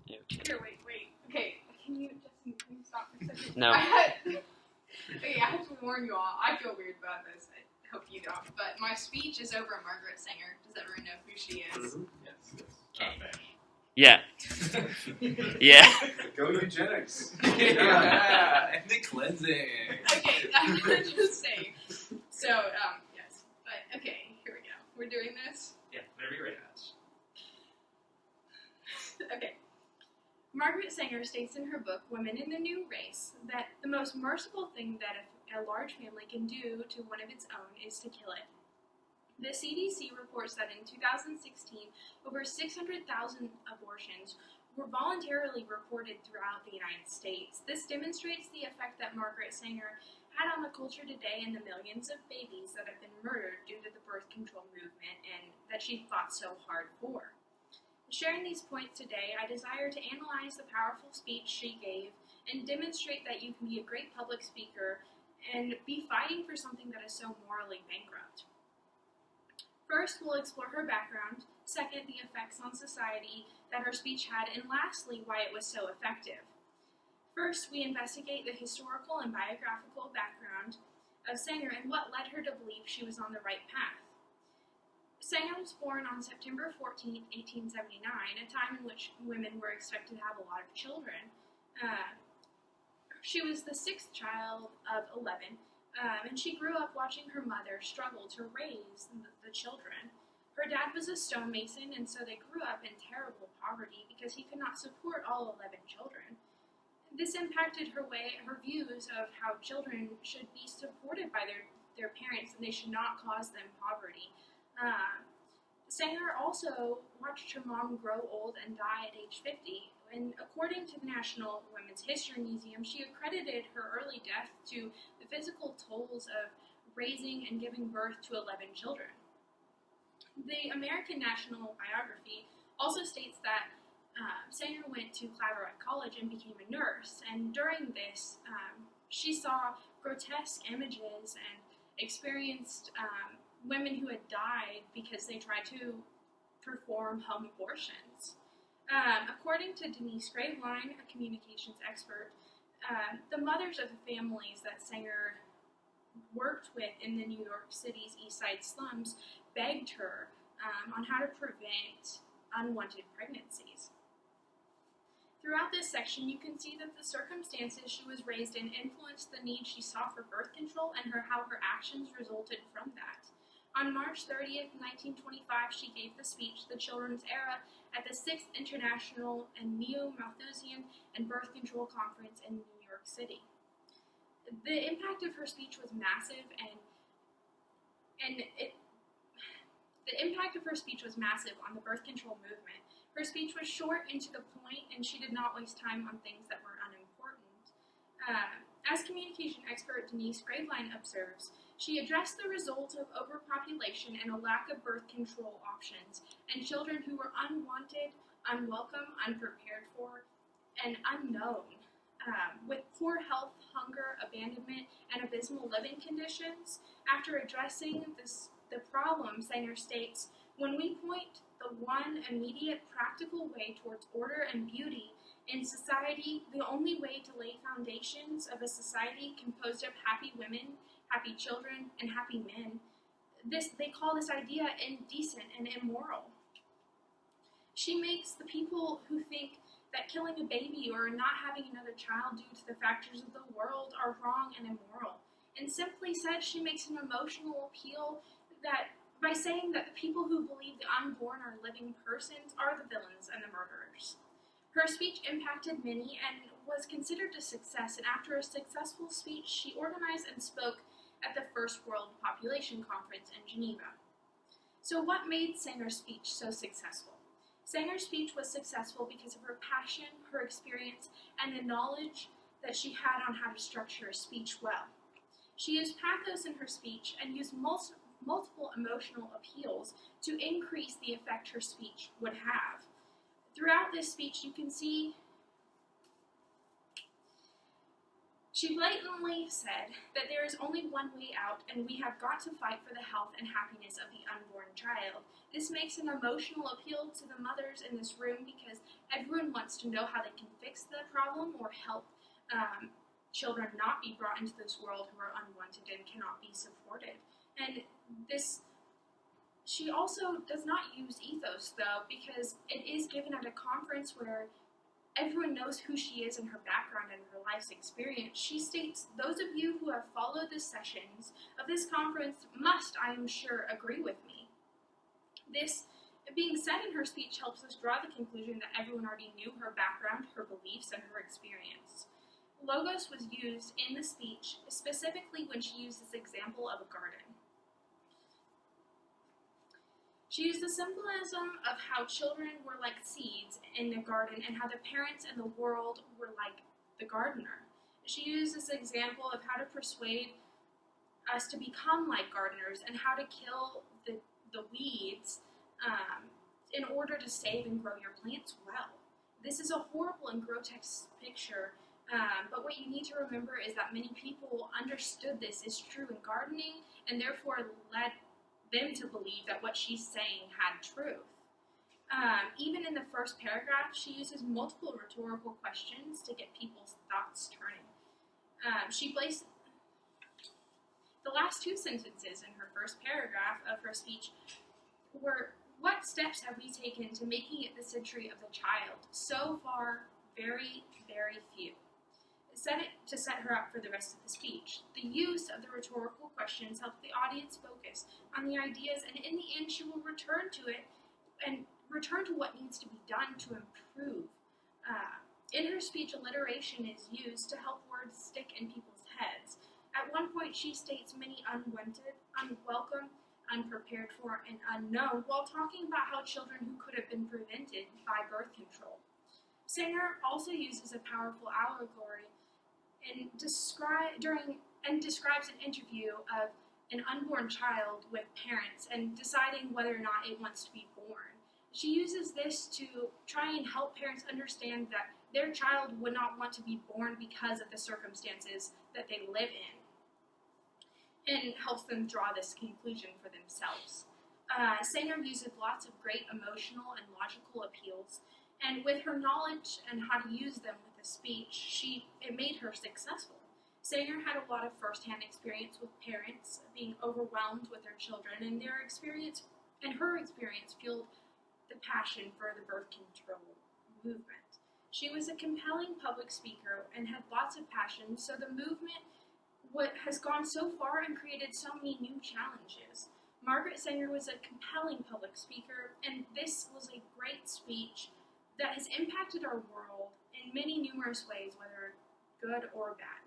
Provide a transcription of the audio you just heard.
Here, wait. Okay, can you stop for a second? No. Okay, I have to warn you all. I feel weird about this. I hope you don't. But my speech is over Margaret Sanger. Does everyone know who she is? Mm-hmm. Yes. Okay. Yeah. Yeah. Go eugenics. Yeah. Ethnic cleansing. Okay, I'm gonna just say. So, yes. But, okay, here we go. We're doing this? Yeah, whatever you're ready. Okay. Margaret Sanger states in her book, Women in the New Race, that the most merciful thing that a large family can do to one of its own is to kill it. The CDC reports that in 2016, over 600,000 abortions were voluntarily reported throughout the United States. This demonstrates the effect that Margaret Sanger had on the culture today and the millions of babies that have been murdered due to the birth control movement and that she fought so hard for. Sharing these points today, I desire to analyze the powerful speech she gave and demonstrate that you can be a great public speaker and be fighting for something that is so morally bankrupt. First, we'll explore her background. Second, the effects on society that her speech had. And lastly, why it was so effective. First, we investigate the historical and biographical background of Sanger and what led her to believe she was on the right path. Sanger was born on September 14, 1879, a time in which women were expected to have a lot of children. She was the sixth child of 11, and she grew up watching her mother struggle to raise the children. Her dad was a stonemason, and so they grew up in terrible poverty because he could not support all 11 children. This impacted her views of how children should be supported by their parents, and they should not cause them poverty. Sanger also watched her mom grow old and die at age 50, and according to the National Women's History Museum, she accredited her early death to the physical tolls of raising and giving birth to 11 children. The American National Biography also states that Sanger went to Claveret College and became a nurse, and during this, she saw grotesque images and experienced women who had died because they tried to perform home abortions. According to Denise Graveline, a communications expert, the mothers of the families that Sanger worked with in the New York City's East Side slums begged her on how to prevent unwanted pregnancies. Throughout this section, you can see that the circumstances she was raised in influenced the need she saw for birth control and how her actions resulted from that. On March 30th, 1925, she gave the speech, The Children's Era, at the 6th International and Neo-Malthusian and Birth Control Conference in New York City. The impact of her speech was massive, the impact of her speech was massive on the birth control movement. Her speech was short and to the point, and she did not waste time on things that were unimportant. As communication expert Denise Graveline observes, she addressed the results of overpopulation and a lack of birth control options, and children who were unwanted, unwelcome, unprepared for, and unknown. With poor health, hunger, abandonment, and abysmal living conditions. After addressing the problem, Sanger states, when we point the one immediate practical way towards order and beauty in society, the only way to lay foundations of a society composed of happy women, happy children, and happy men, they call this idea indecent and immoral. She makes the people who think that killing a baby or not having another child due to the factors of the world are wrong and immoral. And simply said, she makes an emotional appeal that by saying that the people who believe the unborn are living persons are the villains and the murderers. Her speech impacted many and was considered a success, and after a successful speech, she organized and spoke at the First World Population Conference in Geneva. So what made Sanger's speech so successful? Sanger's speech was successful because of her passion, her experience, and the knowledge that she had on how to structure a speech well. She used pathos in her speech and used multiple emotional appeals to increase the effect her speech would have. Throughout this speech, you can see she blatantly said that there is only one way out, and we have got to fight for the health and happiness of the unborn child. This makes an emotional appeal to the mothers in this room because everyone wants to know how they can fix the problem or help children not be brought into this world who are unwanted and cannot be supported. And she also does not use ethos, though, because it is given at a conference where everyone knows who she is and her background and her life's experience. She states, "Those of you who have followed the sessions of this conference must, I am sure, agree with me." This being said in her speech helps us draw the conclusion that everyone already knew her background, her beliefs, and her experience. Logos was used in the speech, specifically when she used this example of a garden. She used the symbolism of how children were like seeds in a garden and how the parents and the world were like the gardener. She used this example of how to persuade us to become like gardeners and how to kill the weeds in order to save and grow your plants well. This is a horrible and grotesque picture, but what you need to remember is that many people understood this is true in gardening and therefore led them to believe that what she's saying had truth. Even in the first paragraph, she uses multiple rhetorical questions to get people's thoughts turning. She placed the last two sentences in her first paragraph of her speech were, "What steps have we taken to making it the century of the child? So far, very, very few." Set it to set her up for the rest of the speech. The use of the rhetorical questions helped the audience focus on the ideas, and in the end, she will return to it and return to what needs to be done to improve. In her speech, alliteration is used to help words stick in people's heads. At one point, she states many unwanted, unwelcome, unprepared for, and unknown, while talking about how children who could have been prevented by birth control. Sanger also uses a powerful allegory and describes an interview of an unborn child with parents and deciding whether or not it wants to be born. She uses this to try and help parents understand that their child would not want to be born because of the circumstances that they live in, and helps them draw this conclusion for themselves. Sanger uses lots of great emotional and logical appeals, and with her knowledge and how to use them with a speech, it made her successful. Sanger had a lot of first-hand experience with parents being overwhelmed with their children, and her experience fueled the passion for the birth control movement. She was a compelling public speaker and had lots of passion, so the movement has gone so far and created so many new challenges. Margaret Sanger was a compelling public speaker, and this was a great speech that has impacted our world in many numerous ways, whether good or bad.